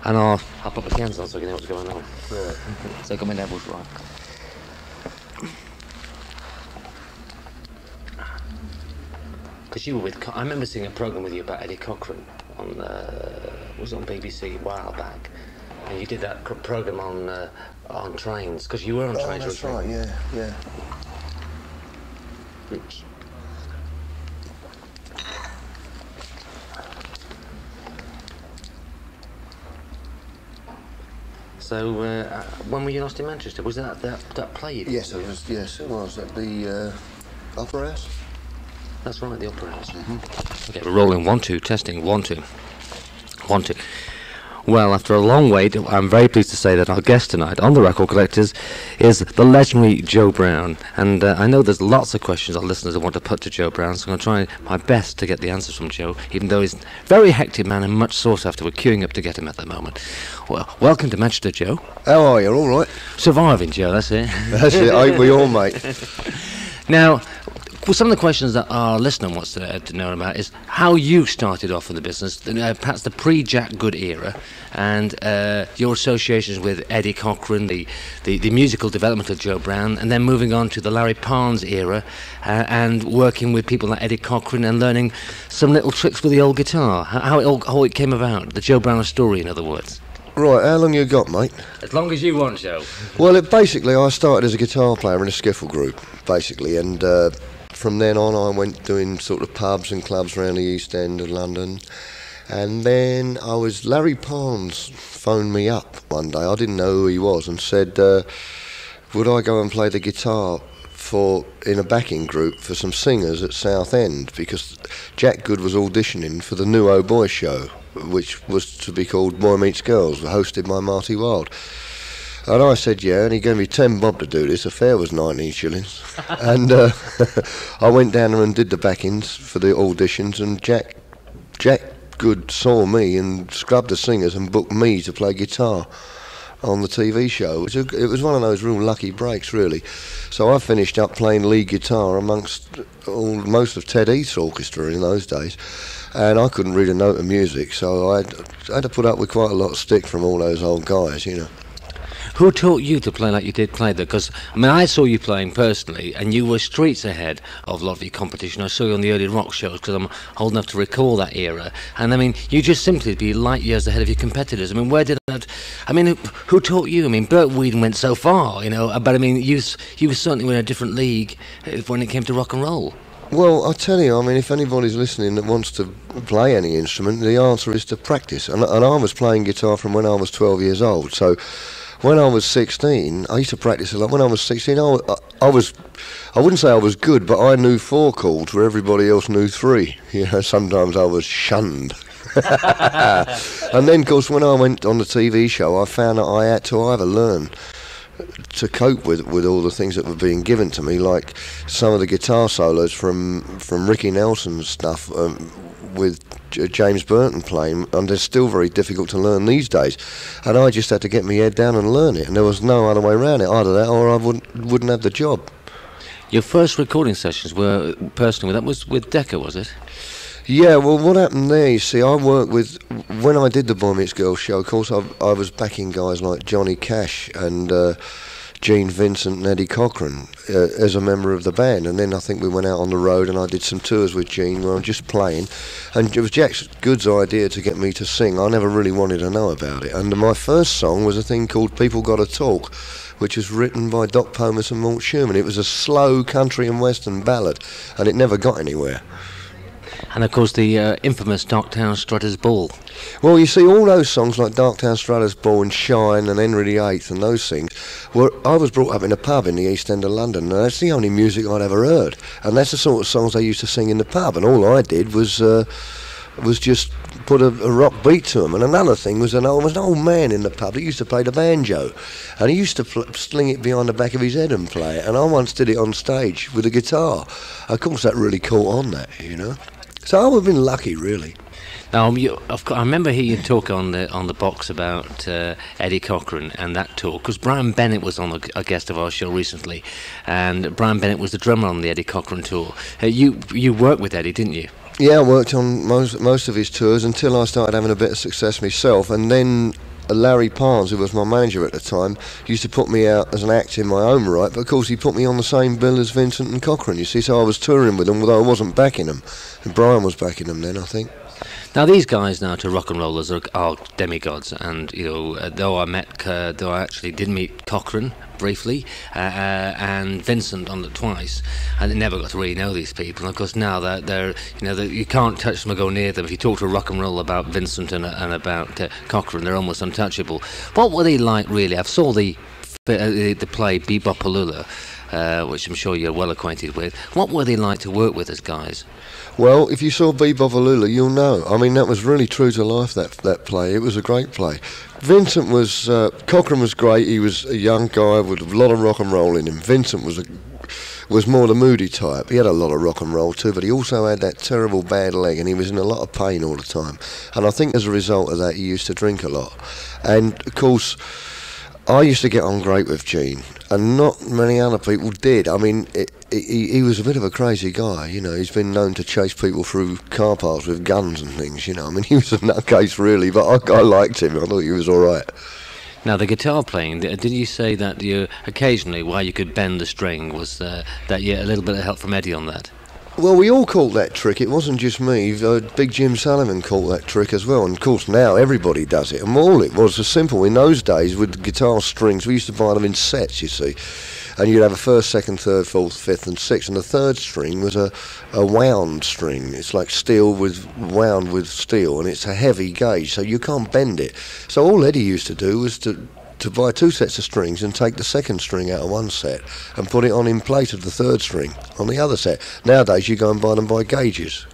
And I'll put my cans on so you know what's going on. Right. So I got my levels right. Because you were with, I remember seeing a programme with you about Eddie Cochran on, was it on BBC a while back? And you did that programme on trains, because you were on trains. That's right, yeah. Oops. So, when were you last in Manchester? Was that play you did? Yes, it was at the Opera House. That's right, the Opera House. Okay, we're rolling 1 2, testing 1 2. 1 2. Well, after a long wait, I'm very pleased to say that our guest tonight on The Record Collectors is the legendary Joe Brown. And I know there's lots of questions our listeners want to put to Joe Brown, so I'm going to try my best to get the answers from Joe, even though he's a very hectic man and much sought after. We're queuing up to get him at the moment. Well, welcome to Manchester, Joe. How are you? All right? Surviving, Joe, that's it. That's it, ain't we all, mate? Now, well, some of the questions that our listener wants to know about is how you started off in the business, perhaps the pre-Jack Good era, and your associations with Eddie Cochran, the musical development of Joe Brown, and then moving on to the Larry Parnes era, and working with people like Eddie Cochran and learning some little tricks with the old guitar. How it came about, the Joe Brown story, in other words. Right, how long you got, mate? As long as you want, Joe. Well, basically, I started as a guitar player in a skiffle group, basically, and from then on I went doing sort of pubs and clubs around the East End of London. And then Larry Parnes phoned me up one day, I didn't know who he was, and said, would I go and play the guitar in a backing group for some singers at Southend, because Jack Good was auditioning for the new Oh Boy show, which was to be called Boy Meets Girls, hosted by Marty Wilde. And I said, yeah, and he gave me 10 bob to do this. The fare was 19 shillings. And I went down there and did the backings for the auditions, and Jack Good saw me and scrubbed the singers and booked me to play guitar on the TV show. It was one of those real lucky breaks, really. So I finished up playing lead guitar amongst most of Ted Heath's orchestra in those days, and I couldn't read a note of music, so I had to put up with quite a lot of stick from all those old guys, you know. Who taught you to play like you did play there? Because, I mean, I saw you playing personally, and you were streets ahead of a lot of your competition. I saw you on the early rock shows, because I'm old enough to recall that era. And, I mean, you just simply be light years ahead of your competitors. I mean, who taught you? I mean, Bert Weedon went so far, you know, but, I mean, you were certainly in a different league when it came to rock and roll. Well, I tell you, I mean, if anybody's listening that wants to play any instrument, the answer is to practice. And I was playing guitar from when I was 12 years old, so when I was 16, I used to practice a lot. When I was 16, I wouldn't say I was good, but I knew 4 chords where everybody else knew 3. You know, sometimes I was shunned. And then, of course, when I went on the TV show, I found that I had to either learn to cope with all the things that were being given to me, like some of the guitar solos from Ricky Nelson's stuff, with James Burton playing, and they're still very difficult to learn these days. And I just had to get my head down and learn it, and there was no other way around it. Either that, or I wouldn't have the job. Your first recording sessions were personally, that was with Decca, was it? Yeah, well, what happened there, you see, I worked with, when I did the Boy Meets Girls show, of course, I was backing guys like Johnny Cash and Gene Vincent and Eddie Cochran as a member of the band. And then I think we went out on the road and I did some tours with Gene where I'm just playing. And it was Jack Good's idea to get me to sing. I never really wanted to know about it. And my first song was a thing called People Gotta Talk, which was written by Doc Pomus and Mort Schumann. It was a slow country and western ballad, and it never got anywhere. And of course the infamous Darktown Strutter's Ball. Well, you see, all those songs like Darktown Strutter's Ball and Shine and Henry VIII and those things, I was brought up in a pub in the East End of London, and that's the only music I'd ever heard. And that's the sort of songs I used to sing in the pub, and all I did was just put a rock beat to them. And another thing was, there was an old man in the pub that used to play the banjo, and he used to sling it behind the back of his head and play it, and I once did it on stage with a guitar. Of course, that really caught on, that, you know. So I would have been lucky, really. Now, I remember hearing you talk on the box about Eddie Cochran and that tour, because Brian Bennett was on a guest of our show recently, and Brian Bennett was the drummer on the Eddie Cochran tour. You worked with Eddie, didn't you? Yeah, I worked on most of his tours until I started having a bit of success myself, and then Larry Parnes, who was my manager at the time, used to put me out as an act in my own right, but of course he put me on the same bill as Vincent and Cochrane, you see, so I was touring with them, although I wasn't backing them. And Brian was backing them then, I think. Now these guys now to rock and rollers are demigods, and though I actually did meet Cochrane briefly and Vincent on it twice, and I never got to really know these people. And of course now they're you can't touch them or go near them. If you talk to a rock and roll about Vincent and about Cochrane, they're almost untouchable. What were they like really? I saw the play Bebopalula, which I'm sure you're well acquainted with. What were they like to work with as guys? Well, if you saw Bebopalula, you'll know. I mean, that was really true to life, that play. It was a great play. Vincent was... Cochrane was great. He was a young guy with a lot of rock and roll in him. Vincent was more the moody type. He had a lot of rock and roll too, but he also had that terrible bad leg, and he was in a lot of pain all the time. And I think as a result of that, he used to drink a lot. And, of course, I used to get on great with Gene, and not many other people did. I mean, he was a bit of a crazy guy, you know. He's been known to chase people through car parks with guns and things, you know. I mean, he was a nutcase, really, but I liked him. I thought he was all right. Now, the guitar playing, did you say that you occasionally, while you could bend the string, was that you had a little bit of help from Eddie on that? Well, we all caught that trick. It wasn't just me. Big Jim Sullivan caught that trick as well. And, of course, now everybody does it. And all it was simple. In those days, with guitar strings, we used to buy them in sets, you see. And you'd have a first, second, third, fourth, fifth and sixth. And the third string was a wound string. It's like steel wound with steel. And it's a heavy gauge, so you can't bend it. So all Eddie used to do was to buy two sets of strings and take the second string out of one set and put it on in place of the third string on the other set. Nowadays you go and buy them by gauges.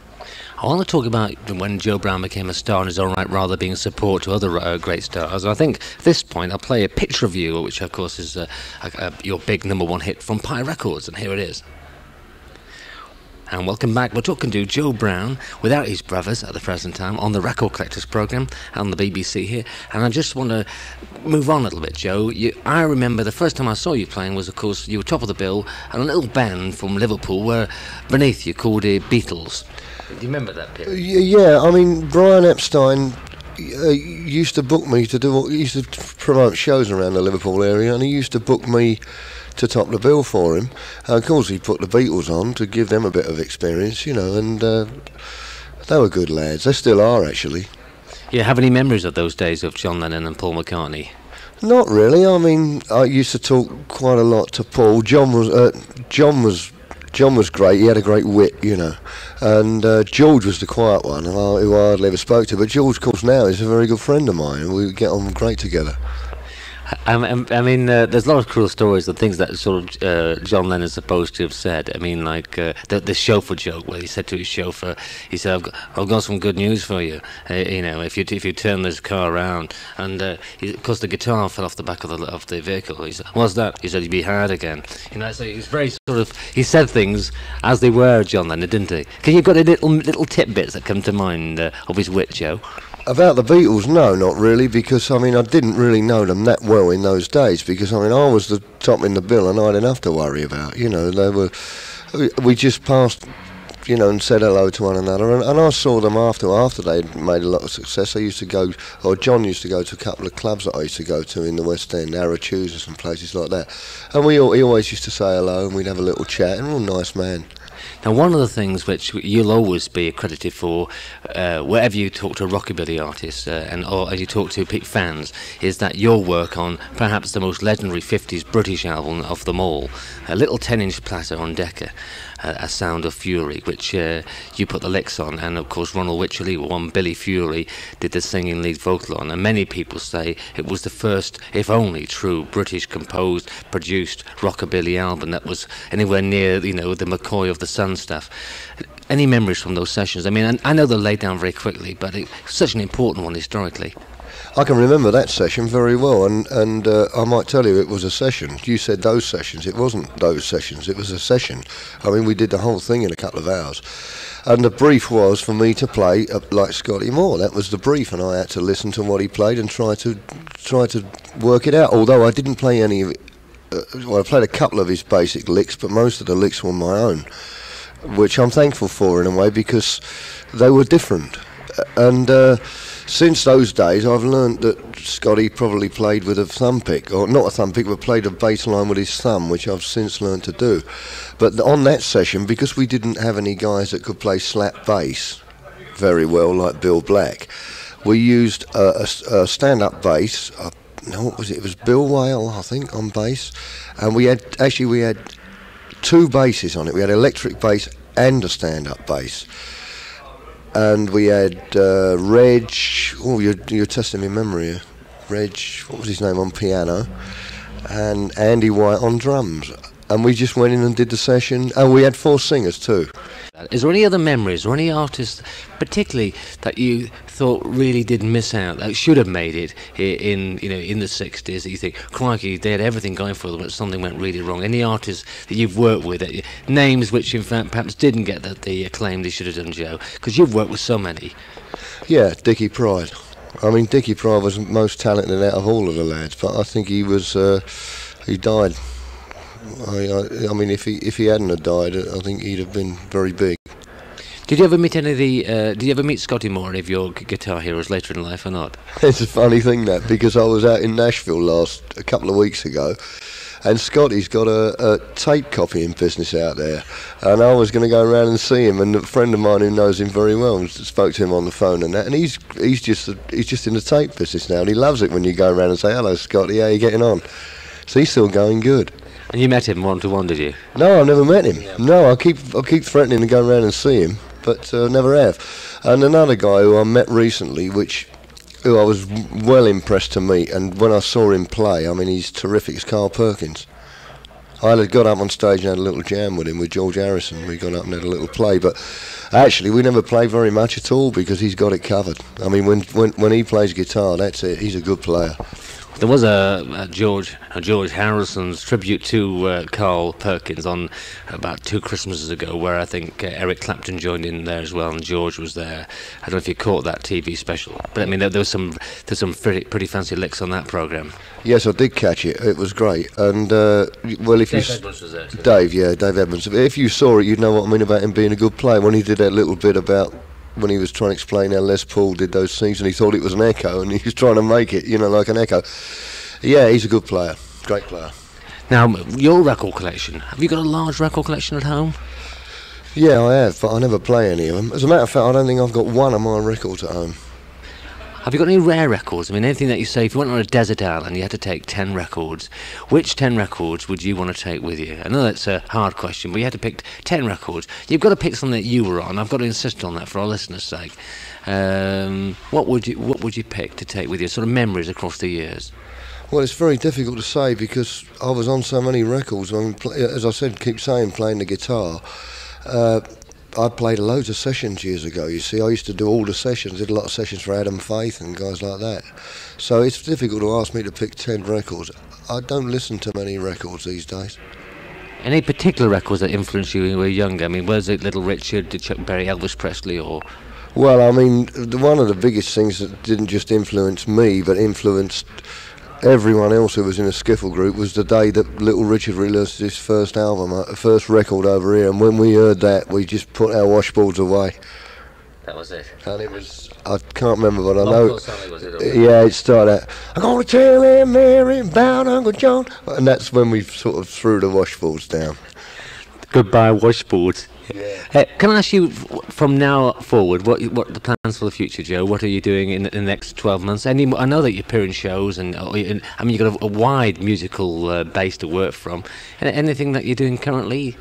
I want to talk about when Joe Brown became a star in his own right, rather being a support to other great stars. I think at this point I'll play a picture of you, which of course is your big #1 hit from Pye Records, and here it is. And welcome back. We're talking to Joe Brown, without his brothers at the present time, on the Record Collectors programme on the BBC here. And I just want to move on a little bit, Joe. I remember the first time I saw you playing was, of course, you were top of the bill, and a little band from Liverpool were beneath you called the Beatles. Do you remember that period? Yeah, I mean, Brian Epstein used to book me he used to promote shows around the Liverpool area, and he used to book me to top the bill for him. Of course, he put the Beatles on to give them a bit of experience, you know, and they were good lads. They still are, actually. You have any memories of those days of John Lennon and Paul McCartney? Not really. I mean, I used to talk quite a lot to Paul. John was great. He had a great wit, you know. And George was the quiet one, who I hardly ever spoke to. But George, of course, now is a very good friend of mine, and we get on great together. I mean, there's a lot of cruel stories of things that sort of John Lennon's supposed to have said. I mean, like the chauffeur joke, where he said to his chauffeur, he said, "I've got some good news for you. You know, if you turn this car around," and of course the guitar fell off the back of the vehicle. He said, "What's that?" He said, "You'd be hard again." You know, so he's very sort of, he said things as they were, John Lennon, didn't he? Can you got any little tidbits that come to mind of his wit, Joe? About the Beatles, no, not really, because, I mean, I didn't really know them that well in those days, because, I mean, I was the top in the bill and I had enough to worry about, you know. We just passed, you know, and said hello to one another, and I saw them after they'd made a lot of success. John used to go to a couple of clubs that I used to go to in the West End, Arochusas and places like that, and he always used to say hello, and we'd have a little chat, and a real nice man. Now, one of the things which you'll always be accredited for, wherever you talk to rockabilly artists or you talk to fans, is that your work on perhaps the most legendary 50s British album of them all, a little 10-inch platter on Decca, A Sound of Fury, which you put the licks on, and of course Ronald Wycherley, one Billy Fury, did the singing lead vocal on, and many people say it was the first, if only, true British composed, produced rockabilly album that was anywhere near, you know, the McCoy of the Sun stuff. Any memories from those sessions? I mean, I know they're laid down very quickly, but it's such an important one historically. I can remember that session very well, and I might tell you it was a session. You said those sessions. It wasn't those sessions. It was a session. I mean, we did the whole thing in a couple of hours. And the brief was for me to play like Scotty Moore. That was the brief, and I had to listen to what he played and try to work it out. Although I didn't play any of it. Well, I played a couple of his basic licks, but most of the licks were my own, which I'm thankful for in a way, because they were different. And since those days, I've learned that Scotty probably played with a thumb pick, or not a thumb pick, but played a bass line with his thumb, which I've since learned to do. But on that session, because we didn't have any guys that could play slap bass very well, like Bill Black, we used a stand-up bass. No, what was it? It was Bill Whale, I think, on bass, and we had two basses on it. We had electric bass and a stand-up bass. And we had Reg, you're testing my memory here. Reg, what was his name, on piano, and Andy White on drums. And we just went in and did the session, and we had 4 singers too. Is there any other memories or any artists particularly that you thought really did miss out, that should have made it in the 60s, that you think, crikey, they had everything going for them but something went really wrong? Any artists that you've worked with, names which in fact perhaps didn't get the acclaim they should have done, Joe? Because you've worked with so many. Yeah, Dickie Pride. I mean, Dickie Pride was most talented out of all of the lads, but I think he was, he died. I mean, if he hadn't have died, I think he'd have been very big. Did you ever meet any of the? Did you ever meet Scotty Moore, any of your guitar heroes later in life, or not? It's a funny thing that, because I was out in Nashville a couple of weeks ago, and Scotty's got a tape copying business out there, and I was going to go around and see him, and a friend of mine who knows him very well spoke to him on the phone and that, and he's just in the tape business now, and he loves it when you go around and say, "Hello, Scotty, how are you getting on?" So he's still going good. And you met him one-to-one, did you? No, I've never met him. Yeah. No, I keep threatening to go around and see him, but never have. And another guy who I met recently, who I was well impressed to meet, and when I saw him play, I mean, he's terrific, is Carl Perkins. I had got up on stage and had a little jam with him, with George Harrison. We got up and had a little play, but actually we never played very much at all because he's got it covered. I mean, when he plays guitar, that's it. He's a good player. There was a George Harrison's tribute to Carl Perkins on about 2 Christmases ago, where I think Eric Clapton joined in there as well, and George was there. I don't know if you caught that TV special, but I mean there's some pretty fancy licks on that programme. Yes, I did catch it. It was great, and well, if Dave Edmunds was there too. Dave Edmunds. If you saw it, you'd know what I mean about him being a good player. When he did that little bit about when he was trying to explain how Les Paul did those things, and he thought it was an echo, and he was trying to make it, like an echo. Yeah, he's a good player, great player. Now, your record collection, have you got a large record collection at home? Yeah, I have, but I never play any of them. As a matter of fact, I don't think I've got one of my records at home. Have you got any rare records? I mean, anything that you say, if you went on a desert island, you had to take 10 records, which 10 records would you want to take with you? I know that's a hard question, but you had to pick 10 records. You've got to pick something that you were on. I've got to insist on that for our listeners' sake. What would you pick to take with you, sort of memories across the years? Well, it's very difficult to say because I was on so many records. I mean, as I said, keep saying, playing the guitar. I played loads of sessions years ago, you see. I used to do all the sessions, did a lot of sessions for Adam Faith and guys like that. So it's difficult to ask me to pick 10 records. I don't listen to many records these days. Any particular records that influenced you when you were younger? I mean, was it Little Richard, did Chuck Berry, Elvis Presley, or...? Well, I mean, one of the biggest things that didn't just influence me, but influenced everyone else who was in a skiffle group was the day that Little Richard released his first album, first record over here, and when we heard that, we just put our washboards away. That was it. And it was, I can't remember, but I know. Was it, yeah, it started out, I'm going to tell Aunt Mary about Uncle John, and that's when we sort of threw the washboards down. Goodbye, washboards. Yeah. Can I ask you, from now forward, what the plans for the future, Joe? What are you doing in the next 12 months? I know that you appear in shows, and I mean, you've got a wide musical base to work from. Anything that you're doing currently?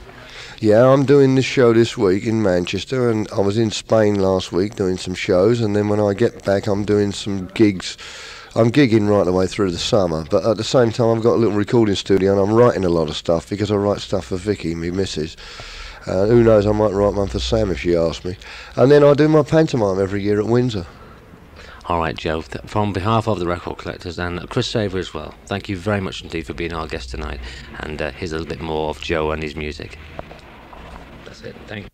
Yeah, I'm doing this show this week in Manchester, and I was in Spain last week doing some shows, and then when I get back, I'm doing some gigs. I'm gigging right the way through the summer, but at the same time, I've got a little recording studio, and I'm writing a lot of stuff because I write stuff for Vicky, my missus. Who knows, I might write one for Sam if she asks me. And then I do my pantomime every year at Windsor. All right, Joe, from behalf of the record collectors and Chris Saver as well, thank you very much indeed for being our guest tonight. And here's a little bit more of Joe and his music. That's it, thank you.